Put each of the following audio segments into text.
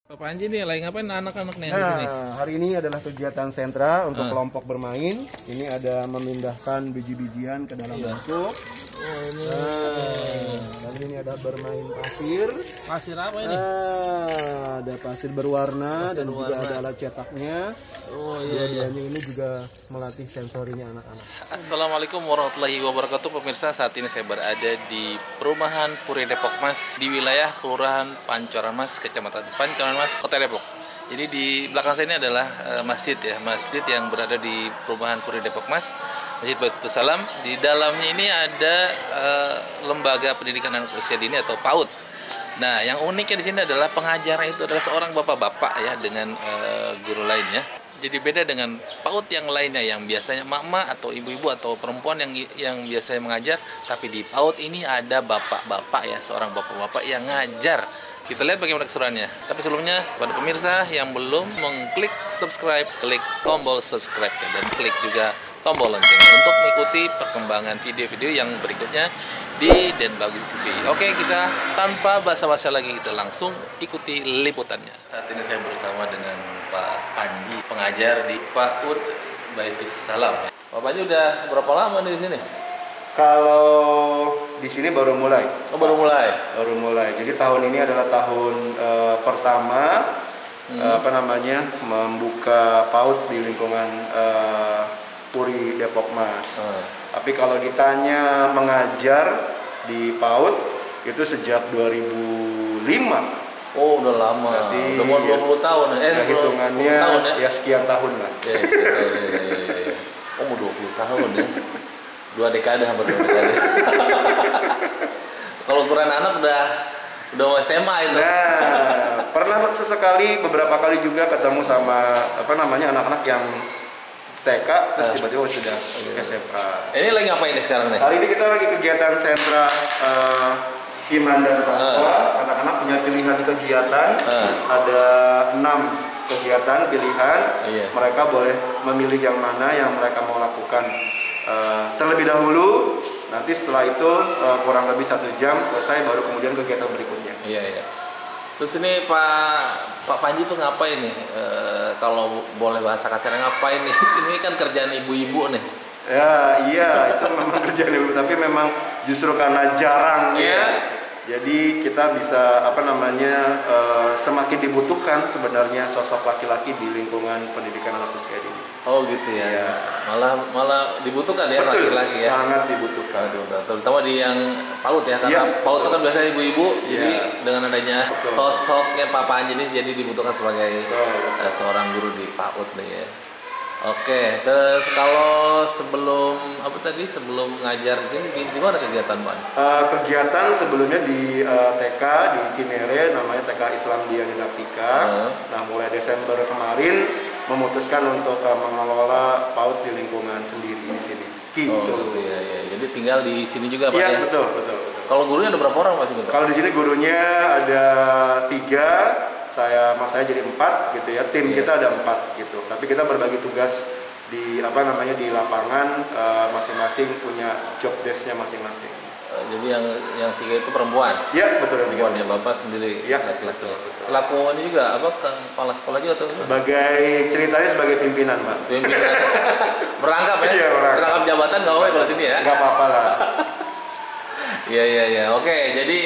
Pak Panji nih lagi ngapain anak-anak nih yang di sini? Hari ini adalah kegiatan sentra untuk kelompok bermain. Ini ada memindahkan biji-bijian ke dalam bentuk. Lalu ini ada bermain pasir. Pasir apa ini? Ada pasir berwarna dan juga ada alat cetaknya. Oh iya. Dua-duanya ini juga melatih sensorinya anak-anak. Assalamualaikum warahmatullahi wabarakatuh pemirsa. Saat ini saya berada di perumahan Puri Depok Mas di wilayah Kelurahan Pancoran Mas, Kecamatan Pancoran Mas, Kota Depok. Jadi di belakang saya ini adalah masjid ya, masjid yang berada di perumahan Puri Depok Mas, Masjid Baitul Salam. Di dalamnya ini ada lembaga pendidikan anak usia dini atau PAUD. Nah, yang uniknya di sini adalah pengajarnya itu adalah seorang bapak-bapak ya dengan guru lainnya. Jadi beda dengan PAUD yang lainnya yang biasanya mama atau ibu-ibu atau perempuan yang biasanya mengajar, tapi di PAUD ini ada bapak-bapak ya, seorang bapak-bapak yang ngajar. Kita lihat bagaimana keseruannya. Tapi sebelumnya, pada pemirsa yang belum mengklik subscribe, klik tombol subscribe ya, dan klik juga tombol lonceng untuk mengikuti perkembangan video-video yang berikutnya di Den Bagus TV. Oke, kita tanpa basa-basi lagi, kita langsung ikuti liputannya. Saat ini saya bersama dengan Pak Panji, pengajar di PAUD Baitul Salam. Pak Panji udah berapa lama nih di sini? Kalau di sini baru mulai. Oh, baru mulai. Baru mulai. Jadi tahun ini adalah tahun pertama membuka PAUD di lingkungan Puri Depok Mas. Tapi kalau ditanya mengajar di PAUD itu sejak 2005. Oh, udah lama. Jadi, udah mau 20 tahun ya. Hitungannya tahun ya. Ya sekian tahun lah. Ya, ya. Oh, mau 20 tahun ya. 2 dekade hampir 2 dekade. Kalau ukuran anak udah mau SMA itu. Nah, pernah sesekali beberapa kali juga ketemu sama anak-anak yang TK terus tiba-tiba sudah SMA. Ini lagi ngapain nih sekarang nih? Hari ini kita lagi kegiatan sentra Iman dan Takwa. Anak-anak punya pilihan kegiatan. Ada 6 kegiatan pilihan. Mereka boleh memilih yang mana yang mereka mau lakukan. Terlebih dahulu, nanti setelah itu kurang lebih 1 jam selesai, baru kemudian kegiatan berikutnya. Iya. Terus ini Pak Panji tuh ngapain nih? Kalau boleh bahasa kasarnya ngapain nih? Ini kan kerjaan ibu-ibu nih. Ya, iya, itu memang kerjaan ibu, tapi memang justru karena jarangnya, jadi kita bisa semakin dibutuhkan sebenarnya sosok laki-laki di lingkungan pendidikan anak usia dini. Oh gitu ya. Ya. Malah dibutuhkan ya laki-laki ya. Sangat dibutuhkan. Terutama di yang PAUD ya, karena PAUD itu kan biasanya ibu-ibu. Jadi dengan adanya sosoknya Pak Panji ini jadi dibutuhkan sebagai seorang guru di PAUD nih ya. Oke, terus kalau sebelum ngajar di sini di mana kegiatan Pak? Kegiatan sebelumnya di TK di Cinere, namanya TK Islam Dia Didaktika. Nah, mulai Desember kemarin memutuskan untuk mengelola PAUD di lingkungan sendiri di sini. Gitu. Oh, gitu ya. Jadi tinggal di sini juga Pak ya? Iya, betul. Kalau gurunya ada berapa orang Pak sini? Kalau di sini gurunya ada 3. Saya jadi 4 gitu ya. Tim kita ada 4 gitu. Tapi kita berbagi tugas di di lapangan, masing-masing punya job desk-nya masing-masing. Jadi yang 3 itu perempuan? Iya, betul. Perempuan ya, Bapak sendiri laki-laki. Selaku ini juga kepala sekolah juga atau? Ceritanya sebagai pimpinan, Pak. Pimpinan. Merangkap ya? Iya, merangkap jabatan nggak apa-apa kalau sini ya? Nggak apa-apa lah. Iya. Oke, jadi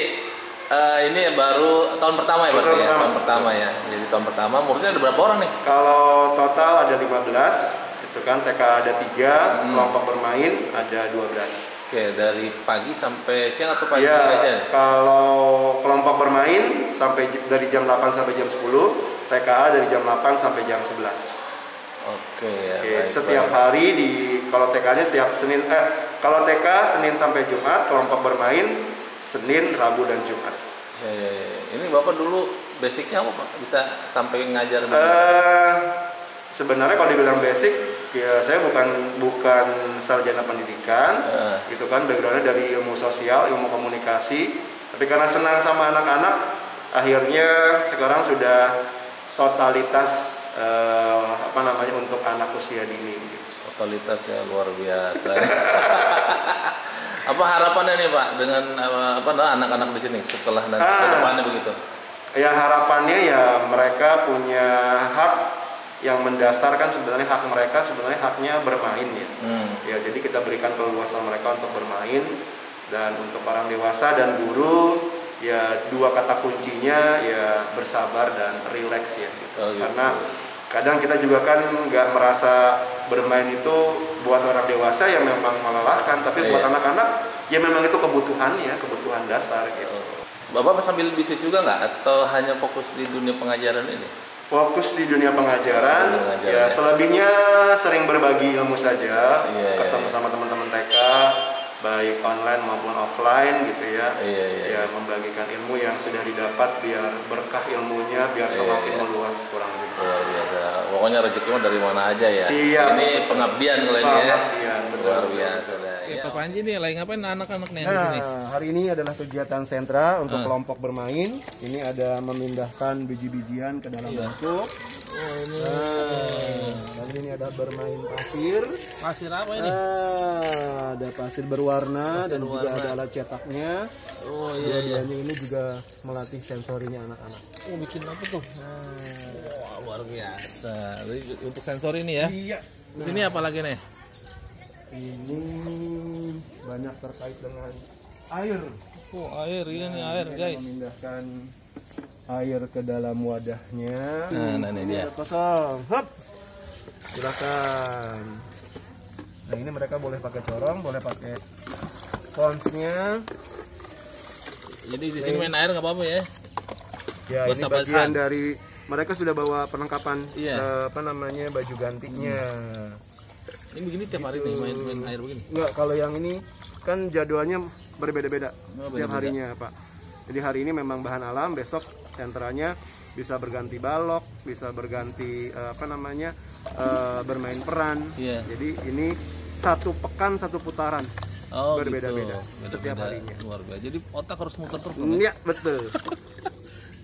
ini baru tahun pertama ya berarti ya? Tahun pertama ya. Jadi tahun pertama, muridnya ada berapa orang nih? Kalau total ada 15, itu kan TK ada 3, kelompok bermain ada 12. Oke, dari pagi sampai siang atau pagi ya, aja? Kalau kelompok bermain dari jam 8 sampai jam 10, TKA dari jam 8 sampai jam 11. Oke, setiap hari kalau TK-nya setiap Senin, kalau TK Senin sampai Jumat, kelompok bermain Senin, Rabu dan Jumat. Ya. Ini Bapak dulu basicnya apa Pak? Bisa sampai ngajar? Sebenarnya kalau dibilang basic, ya saya bukan sarjana pendidikan, gitu kan, backgroundnya dari ilmu sosial, ilmu komunikasi. Tapi karena senang sama anak-anak, akhirnya sekarang sudah totalitas untuk anak usia dini. Totalitasnya luar biasa. Apa harapannya nih Pak dengan anak-anak di sini setelah nanti ke depannya begitu? Ya harapannya ya mereka punya hak yang mendasarkan, sebenarnya hak mereka sebenarnya haknya bermain ya. Ya jadi kita berikan keleluasan mereka untuk bermain, dan untuk orang dewasa dan guru ya dua kata kuncinya ya bersabar dan rileks ya gitu. Karena kadang kita juga kan nggak merasa bermain itu buat orang dewasa yang memang melelahkan, tapi buat anak-anak ya memang itu kebutuhan dasar gitu. Bapak sambil bisnis juga nggak atau hanya fokus di dunia pengajaran ini? Fokus di dunia pengajaran, ya selebihnya sering berbagi ilmu saja, ketemu sama teman-teman TK, baik online maupun offline gitu ya. Ya membagikan ilmu yang sudah didapat biar berkah ilmunya, biar semakin meluas kurang lebih. Luar biasa. Pokoknya rezeki mah dari mana aja ya. Siap. Ini pengabdian kalau ini ya. Pengabdian, betul. Luar biasa. Ya, Pak Panji nih lagi ngapain anak-anak nih di Nah, sini? hari ini adalah kegiatan sentra untuk kelompok bermain. Ini ada memindahkan biji-bijian ke dalam bentuk. Lalu ini ada bermain pasir. Pasir apa ini? Ada pasir berwarna dan juga ada alat cetaknya. Oh iya. Dua-duanya ini juga melatih sensorinya anak-anak. Oh, bikin apa tuh? Wah, luar biasa. Jadi, untuk sensor ini ya. Iya. Di sini apa lagi nih? Ini banyak terkait dengan air. Oh, air ini air, guys. Memindahkan air ke dalam wadahnya. Nah, ini dia. Kosong. Hop. Silakan. Nah, ini mereka boleh pakai corong, boleh pakai sponsnya. Jadi di sini main air nggak apa-apa ya? Ya, ini Basah-basahan. bagian dari mereka sudah bawa perlengkapan baju gantinya. Ini begini tiap hari nih main air begini. Enggak, kalau yang ini kan jadwalnya berbeda-beda setiap harinya, Pak. Jadi hari ini memang bahan alam, besok sentranya bisa berganti balok, bisa berganti bermain peran. Jadi ini satu pekan satu putaran. Berbeda-beda setiap harinya. Luar biasa. Jadi otak harus muter terus. Iya, betul.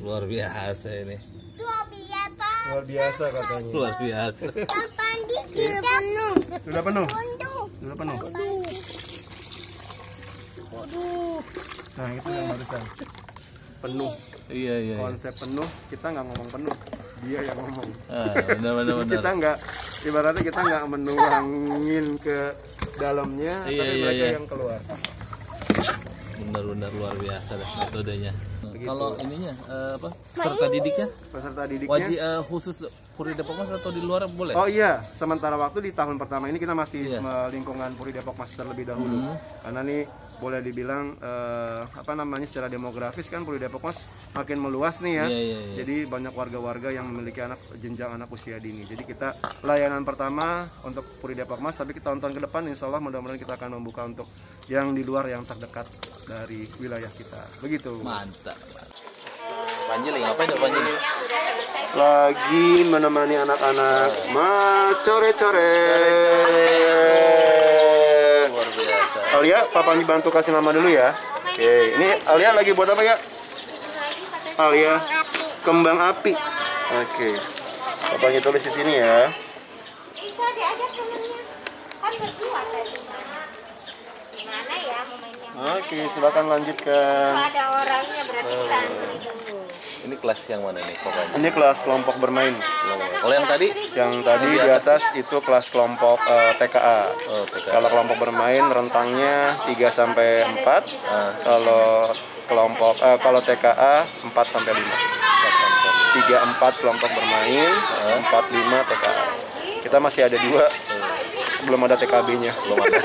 Luar biasa ini. Luar biasa katanya. Luar biasa. Sudah penuh. Sudah penuh. Nah, itu yang barusan. Penuh. Iya. Konsep penuh, kita nggak ngomong penuh, dia yang ngomong. Benar. Kita nggak, ibaratnya kita nggak menuangin ke dalamnya, tapi mereka yang keluar. Benar luar biasa deh metodenya. Kalau ininya peserta didiknya? Peserta didiknya Wajib khusus Puri Depok Mas atau di luar boleh? Oh iya, sementara waktu di tahun pertama ini kita masih lingkungan Puri Depok Mas terlebih dahulu. Karena nih boleh dibilang secara demografis kan Puri Depok Mas makin meluas nih ya. Jadi banyak warga-warga yang memiliki jenjang anak usia dini. Jadi kita layanan pertama untuk Puri Depok Mas, tapi tahun-tahun ke depan insya Allah mudah-mudahan kita akan membuka untuk yang di luar yang terdekat dari wilayah kita. Begitu. Mantap. Panji lagi ngapain ya Panji? Lagi menemani anak-anak coret-coret. Luar biasa. Alia, Papa Panji bantu kasih nama dulu ya. Oke, ini Alia lagi buat apa ya? Alia, kembang api. Oke, Papa Panji tulis di sini ya. Bisa diajak temennya, kan berdua tadi. Gimana ya mau mainnya? Oke, silakan lanjutkan. Kalau ada orangnya berarti santri dulu. Ini kelas yang mana nih Panji? Ini kelas kelompok bermain. Kalau yang tadi? Yang tadi di atas itu kelas kelompok TKA. Kalau kelompok bermain rentangnya 3 sampai 4. Kalau kelompok kalau TKA 4 sampai 5. 3-4 kelompok bermain, 4-5 TKA. Kita masih ada 2. Belum ada TKB-nya. Belum ada.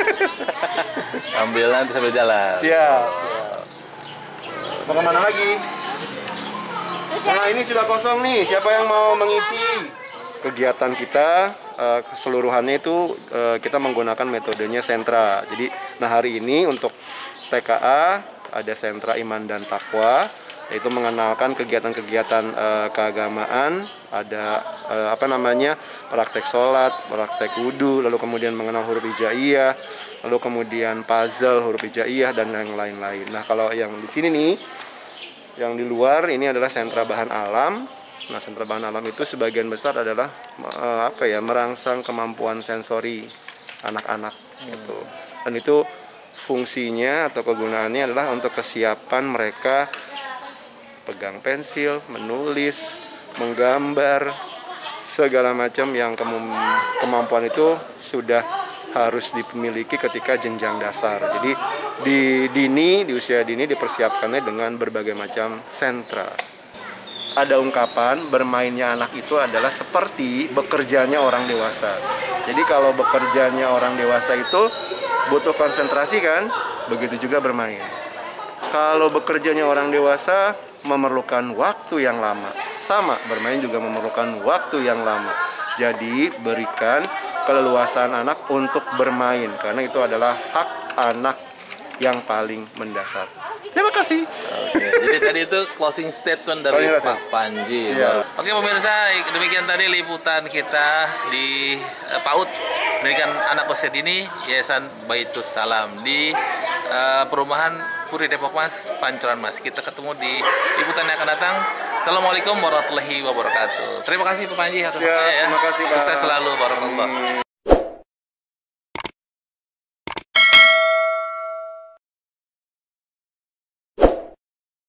Ambil nanti sambil jalan. Siap. Mau kemana lagi? Nah, ini sudah kosong nih. Siapa yang mau mengisi? Kegiatan kita keseluruhannya itu kita menggunakan metodenya sentra. Jadi, hari ini untuk TKA ada sentra iman dan takwa, yaitu mengenalkan kegiatan-kegiatan keagamaan, ada praktek sholat, praktek wudhu, lalu kemudian mengenal huruf hijaiyah, lalu kemudian puzzle huruf hijaiyah dan yang lain-lain. Nah, kalau yang di sini nih, yang di luar ini adalah sentra bahan alam. Nah, sentra bahan alam itu sebagian besar adalah merangsang kemampuan sensori anak-anak gitu. Dan itu fungsinya atau kegunaannya adalah untuk kesiapan mereka pegang pensil, menulis, menggambar, segala macam yang kemampuan itu sudah harus dimiliki ketika jenjang dasar. Jadi di usia dini dipersiapkannya dengan berbagai macam sentra. Ada ungkapan bermainnya anak itu adalah seperti bekerjanya orang dewasa. Jadi kalau bekerjanya orang dewasa itu butuh konsentrasi kan, begitu juga bermain. Kalau bekerjanya orang dewasa memerlukan waktu yang lama. Sama, bermain juga memerlukan waktu yang lama. Jadi berikan keleluasaan anak untuk bermain karena itu adalah hak anak yang paling mendasar. Terima kasih. Oke, jadi tadi itu closing statement dari Pak Panji. Oke pemirsa, demikian tadi liputan kita di PAUD Pendidikan Anak Usia Dini Yayasan Baitus Salam di perumahan Puri Depok Mas, Pancoran Mas. Kita ketemu di liputan yang akan datang. Assalamualaikum warahmatullahi wabarakatuh. Terima kasih Pak Panji atas waktunya ya. Terima kasih, Bang. Sukses selalu, barakallah.